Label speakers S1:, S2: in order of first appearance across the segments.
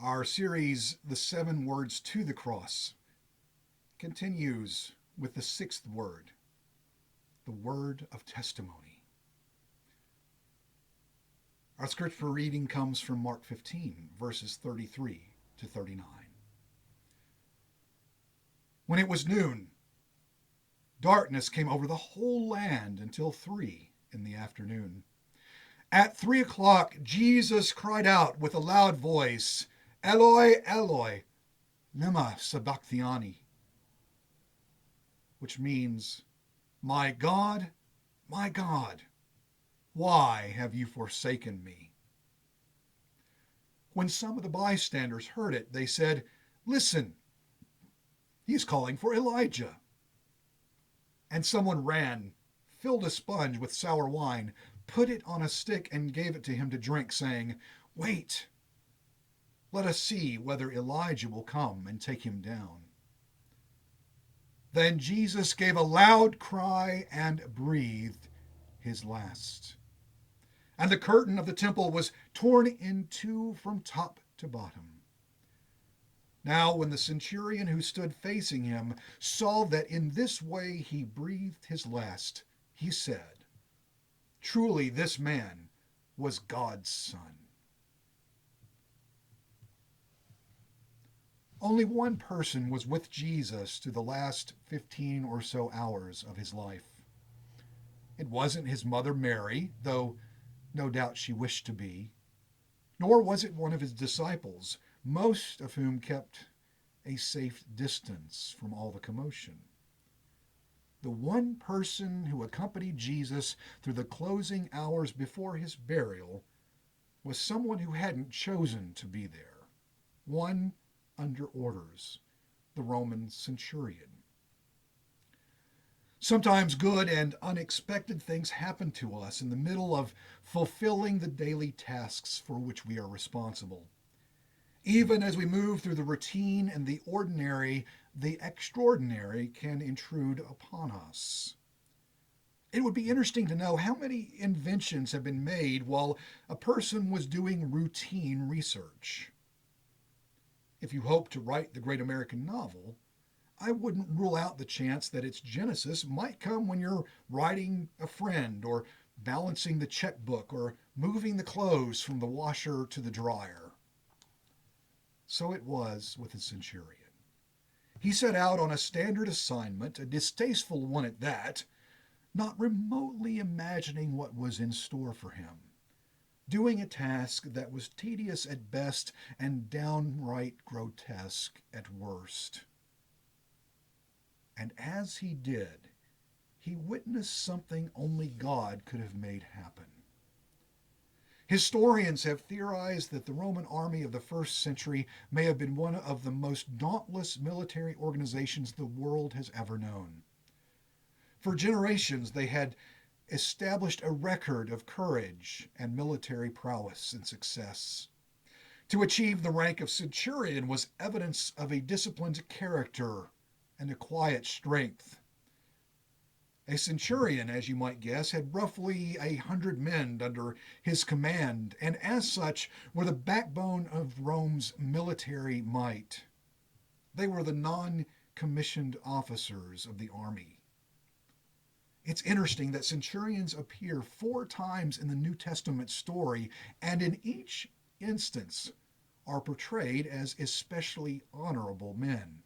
S1: Our series, The Seven Words to the Cross, continues with the sixth word, the word of testimony. Our scripture reading comes from Mark 15, verses 33 to 39. When it was noon, darkness came over the whole land until 3 in the afternoon. At 3 o'clock, Jesus cried out with a loud voice, Eloi, Eloi, lema sabachthani, which means, my God, why have you forsaken me? When some of the bystanders heard it, they said, listen, he is calling for Elijah. And someone ran, filled a sponge with sour wine, put it on a stick, and gave it to him to drink, saying, wait, let us see whether Elijah will come and take him down. Then Jesus gave a loud cry and breathed his last. And the curtain of the temple was torn in two from top to bottom. Now, when the centurion who stood facing him saw that in this way he breathed his last, he said, truly this man was God's Son. Only one person was with Jesus through the last 15 or so hours of his life. It wasn't his mother Mary, though no doubt she wished to be, nor was it one of his disciples, most of whom kept a safe distance from all the commotion. The one person who accompanied Jesus through the closing hours before his burial was someone who hadn't chosen to be there, one under orders, the Roman centurion. Sometimes good and unexpected things happen to us in the middle of fulfilling the daily tasks for which we are responsible. Even as we move through the routine and the ordinary, the extraordinary can intrude upon us. It would be interesting to know how many inventions have been made while a person was doing routine research. If you hope to write the great American novel, I wouldn't rule out the chance that its genesis might come when you're writing a friend or balancing the checkbook or moving the clothes from the washer to the dryer. So it was with the centurion. He set out on a standard assignment, a distasteful one at that, not remotely imagining what was in store for him, doing a task that was tedious at best and downright grotesque at worst. And as he did, he witnessed something only God could have made happen. Historians have theorized that the Roman army of the first century may have been one of the most dauntless military organizations the world has ever known. For generations, they had established a record of courage and military prowess and success. To achieve the rank of centurion was evidence of a disciplined character and a quiet strength. A centurion, as you might guess, had roughly 100 men under his command, and as such were the backbone of Rome's military might. They were the non-commissioned officers of the army. It's interesting that centurions appear 4 times in the New Testament story, and in each instance are portrayed as especially honorable men.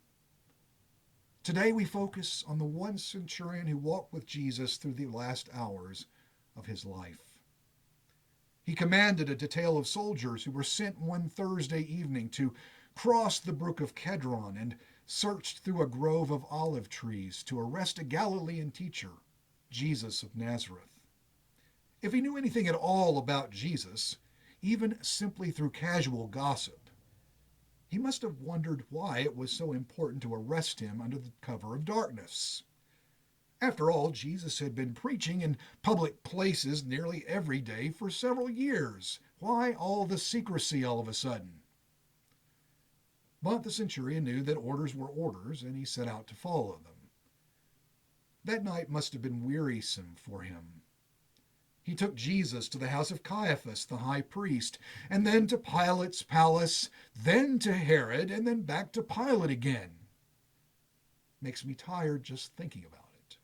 S1: Today we focus on the one centurion who walked with Jesus through the last hours of his life. He commanded a detail of soldiers who were sent one Thursday evening to cross the brook of Kedron and searched through a grove of olive trees to arrest a Galilean teacher, Jesus of Nazareth. If he knew anything at all about Jesus, even simply through casual gossip, he must have wondered why it was so important to arrest him under the cover of darkness. After all, Jesus had been preaching in public places nearly every day for several years. Why all the secrecy all of a sudden? But the centurion knew that orders were orders, and he set out to follow them. That night must have been wearisome for him. He took Jesus to the house of Caiaphas, the high priest, and then to Pilate's palace, then to Herod, and then back to Pilate again. Makes me tired just thinking about it.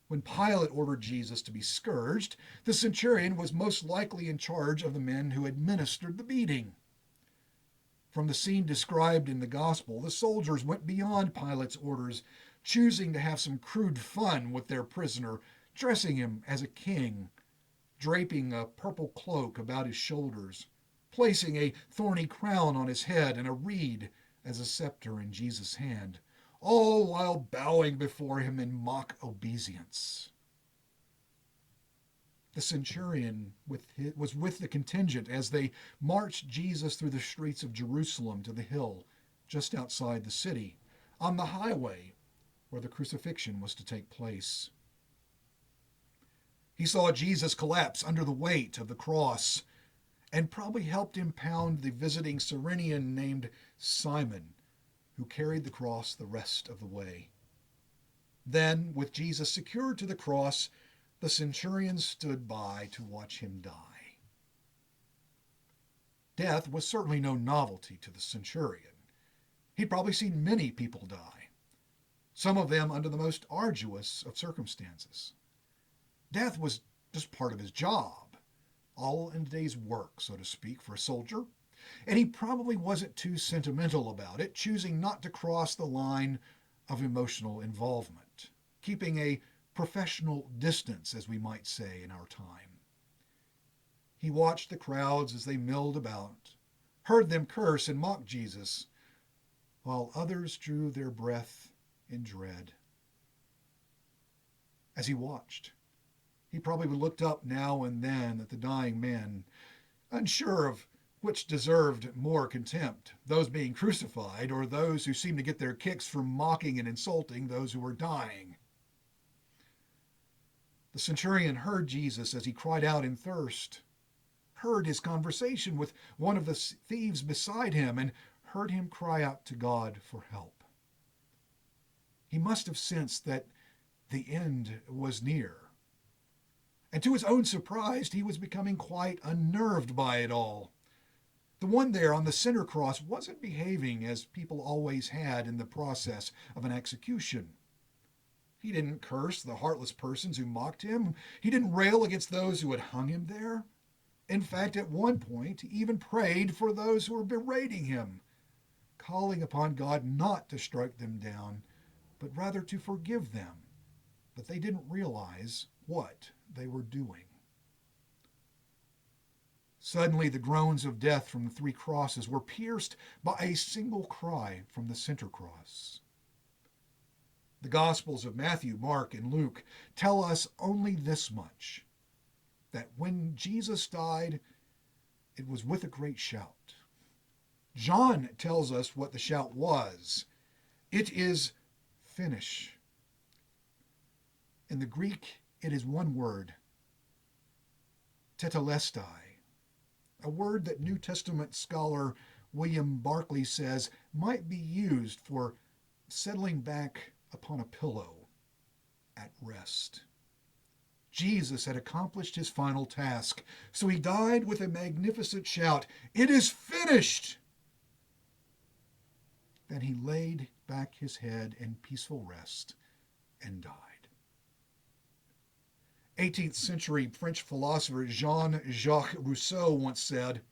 S1: When Pilate ordered Jesus to be scourged, the centurion was most likely in charge of the men who administered the beating. From the scene described in the gospel, the soldiers went beyond Pilate's orders, choosing to have some crude fun with their prisoner, dressing him as a king, draping a purple cloak about his shoulders, placing a thorny crown on his head and a reed as a scepter in Jesus' hand, all while bowing before him in mock obeisance. The centurion was with the contingent as they marched Jesus through the streets of Jerusalem to the hill just outside the city, on the highway where the crucifixion was to take place. He saw Jesus collapse under the weight of the cross and probably helped him pound the visiting Cyrenian named Simon, who carried the cross the rest of the way. Then, with Jesus secured to the cross, the centurion stood by to watch him die. Death was certainly no novelty to the centurion. He'd probably seen many people die, some of them under the most arduous of circumstances. Death was just part of his job, all in a day's work, so to speak, for a soldier, and he probably wasn't too sentimental about it, choosing not to cross the line of emotional involvement, keeping a professional distance, as we might say in our time. He watched the crowds as they milled about, heard them curse and mock Jesus, while others drew their breath in dread. As he watched, he probably looked up now and then at the dying men, unsure of which deserved more contempt, those being crucified or those who seemed to get their kicks from mocking and insulting those who were dying. The centurion heard Jesus as he cried out in thirst, heard his conversation with one of the thieves beside him, and heard him cry out to God for help. He must have sensed that the end was near. And to his own surprise, he was becoming quite unnerved by it all. The one there on the center cross wasn't behaving as people always had in the process of an execution. He didn't curse the heartless persons who mocked him. He didn't rail against those who had hung him there. In fact, at one point, he even prayed for those who were berating him, calling upon God not to strike them down, but rather to forgive them, that they didn't realize what they were doing. Suddenly, the groans of death from the three crosses were pierced by a single cry from the center cross. The Gospels of Matthew, Mark, and Luke tell us only this much, that when Jesus died, it was with a great shout. John tells us what the shout was. It is finish. In the Greek, it is one word, tetelestai, a word that New Testament scholar William Barclay says might be used for settling back upon a pillow at rest. Jesus had accomplished his final task, so he died with a magnificent shout, "It is finished!" Then he laid back his head in peaceful rest and died. 18th century French philosopher Jean-Jacques Rousseau once said,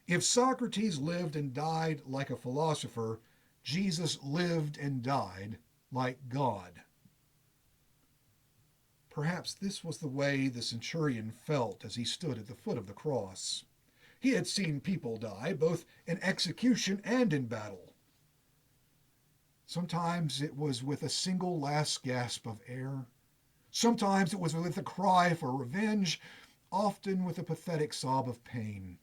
S1: "If Socrates lived and died like a philosopher, Jesus lived and died like God." Perhaps this was the way the centurion felt as he stood at the foot of the cross. He had seen people die, both in execution and in battle. Sometimes it was with a single last gasp of air. Sometimes it was with a cry for revenge, often with a pathetic sob of pain.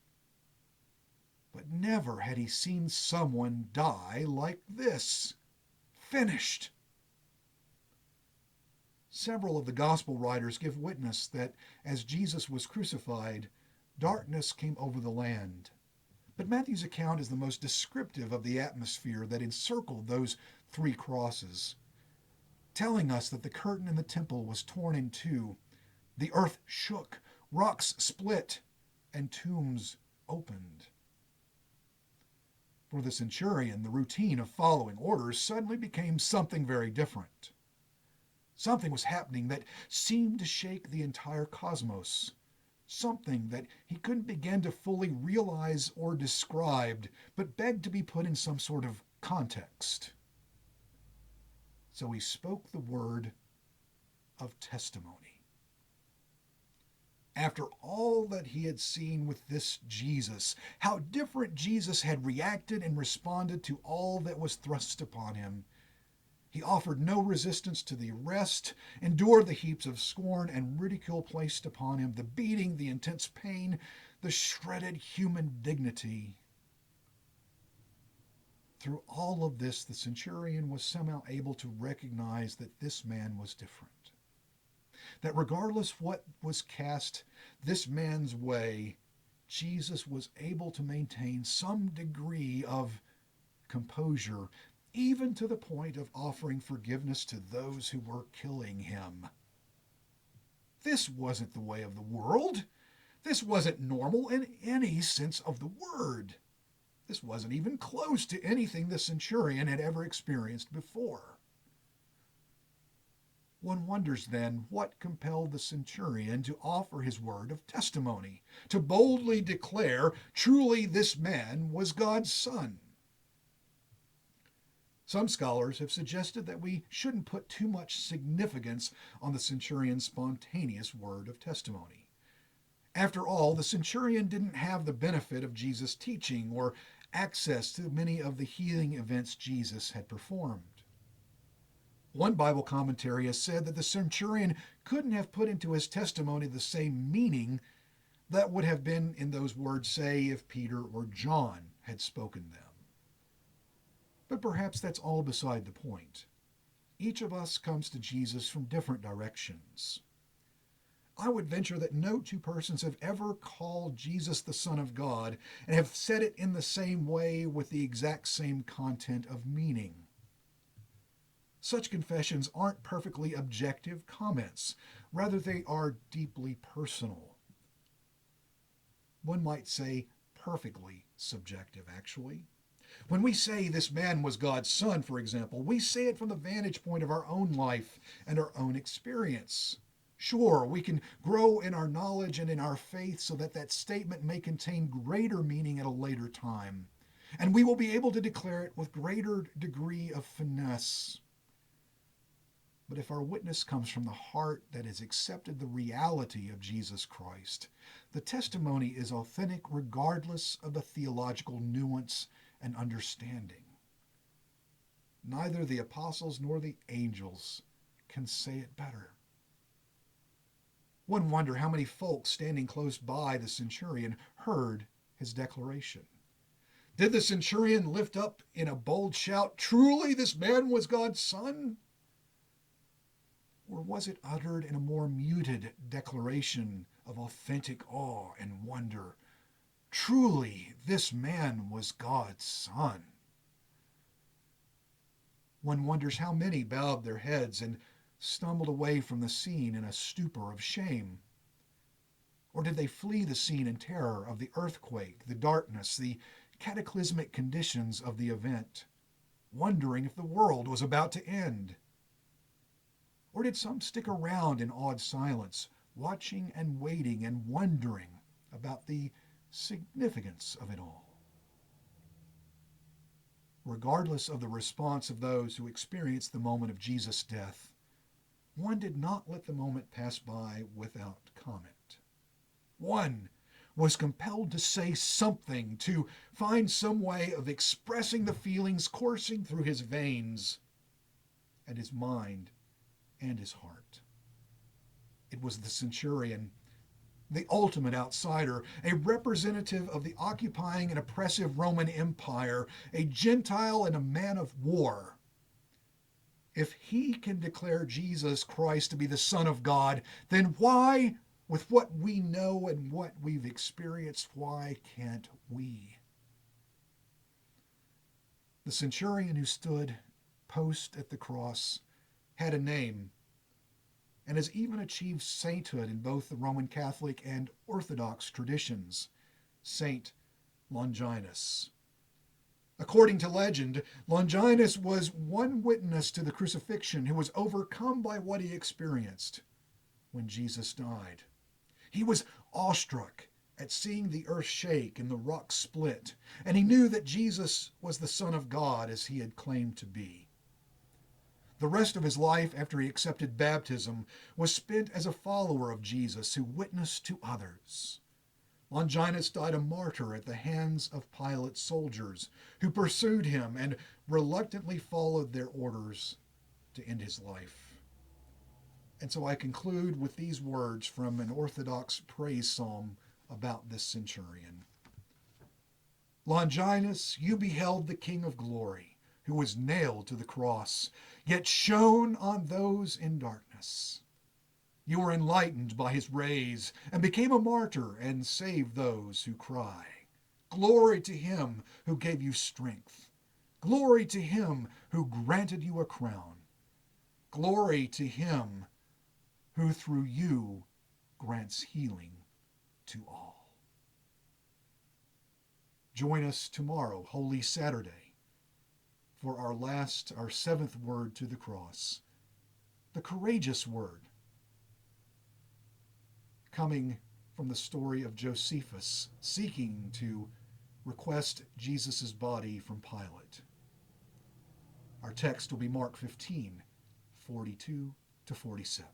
S1: But never had he seen someone die like this. Finished. Several of the gospel writers give witness that as Jesus was crucified, darkness came over the land. But Matthew's account is the most descriptive of the atmosphere that encircled those three crosses, telling us that the curtain in the temple was torn in two, The earth shook, rocks split, and tombs opened. For the centurion, the routine of following orders suddenly became something very different. Something was happening that seemed to shake the entire cosmos. Something that he couldn't begin to fully realize or describe, but begged to be put in some sort of context. So he spoke the word of testimony. After all that he had seen with this Jesus, how different Jesus had reacted and responded to all that was thrust upon him. He offered no resistance to the arrest, endured the heaps of scorn and ridicule placed upon him, the beating, the intense pain, the shredded human dignity. Through all of this, the centurion was somehow able to recognize that this man was different. That regardless what was cast this man's way, Jesus was able to maintain some degree of composure, even to the point of offering forgiveness to those who were killing him. This wasn't the way of the world. This wasn't normal in any sense of the word. This wasn't even close to anything the centurion had ever experienced before. One wonders then what compelled the centurion to offer his word of testimony, to boldly declare truly this man was God's son. Some scholars have suggested that we shouldn't put too much significance on the centurion's spontaneous word of testimony. After all, the centurion didn't have the benefit of Jesus' teaching or access to many of the healing events Jesus had performed. One Bible commentary has said that the centurion couldn't have put into his testimony the same meaning that would have been in those words, say, if Peter or John had spoken them. But perhaps that's all beside the point. Each of us comes to Jesus from different directions. I would venture that no two persons have ever called Jesus the Son of God and have said it in the same way with the exact same content of meaning. Such confessions aren't perfectly objective comments. Rather, they are deeply personal. One might say perfectly subjective, actually. When we say this man was God's son, for example, we say it from the vantage point of our own life and our own experience. Sure, we can grow in our knowledge and in our faith so that that statement may contain greater meaning at a later time, and we will be able to declare it with greater degree of finesse. But if our witness comes from the heart that has accepted the reality of Jesus Christ, the testimony is authentic regardless of the theological nuance and understanding. Neither the apostles nor the angels can say it better. One wonders how many folks standing close by the centurion heard his declaration. Did the centurion lift up in a bold shout, "Truly this man was God's son"? Or was it uttered in a more muted declaration of authentic awe and wonder? Truly, this man was God's son. One wonders how many bowed their heads and stumbled away from the scene in a stupor of shame. Or did they flee the scene in terror of the earthquake, the darkness, the cataclysmic conditions of the event, wondering if the world was about to end? Or did some stick around in awed silence, watching and waiting and wondering about the significance of it all? Regardless of the response of those who experienced the moment of Jesus' death, one did not let the moment pass by without comment. One was compelled to say something, to find some way of expressing the feelings coursing through his veins and his mind and his heart. It was the centurion, the ultimate outsider, a representative of the occupying and oppressive Roman Empire, a Gentile and a man of war. If he can declare Jesus Christ to be the Son of God, then why, with what we know and what we've experienced, why can't we? The centurion who stood post at the cross had a name. and has even achieved sainthood in both the Roman Catholic and Orthodox traditions. Saint Longinus. According to legend, Longinus was one witness to the crucifixion who was overcome by what he experienced when Jesus died. He was awestruck at seeing the earth shake and the rocks split, and he knew that Jesus was the Son of God as he had claimed to be. The rest of his life after he accepted baptism was spent as a follower of Jesus who witnessed to others. Longinus died a martyr at the hands of Pilate's soldiers, who pursued him and reluctantly followed their orders to end his life. And so I conclude with these words from an Orthodox praise psalm about this centurion. Longinus, you beheld the King of glory, who was nailed to the cross, yet shone on those in darkness. You were enlightened by his rays, and became a martyr, and saved those who cry. Glory to him who gave you strength. Glory to him who granted you a crown. Glory to him who through you grants healing to all. Join us tomorrow, Holy Saturday, for our seventh word to the cross, the courageous word, coming from the story of Josephus seeking to request Jesus' body from Pilate. Our text will be Mark 15, 42 to 47.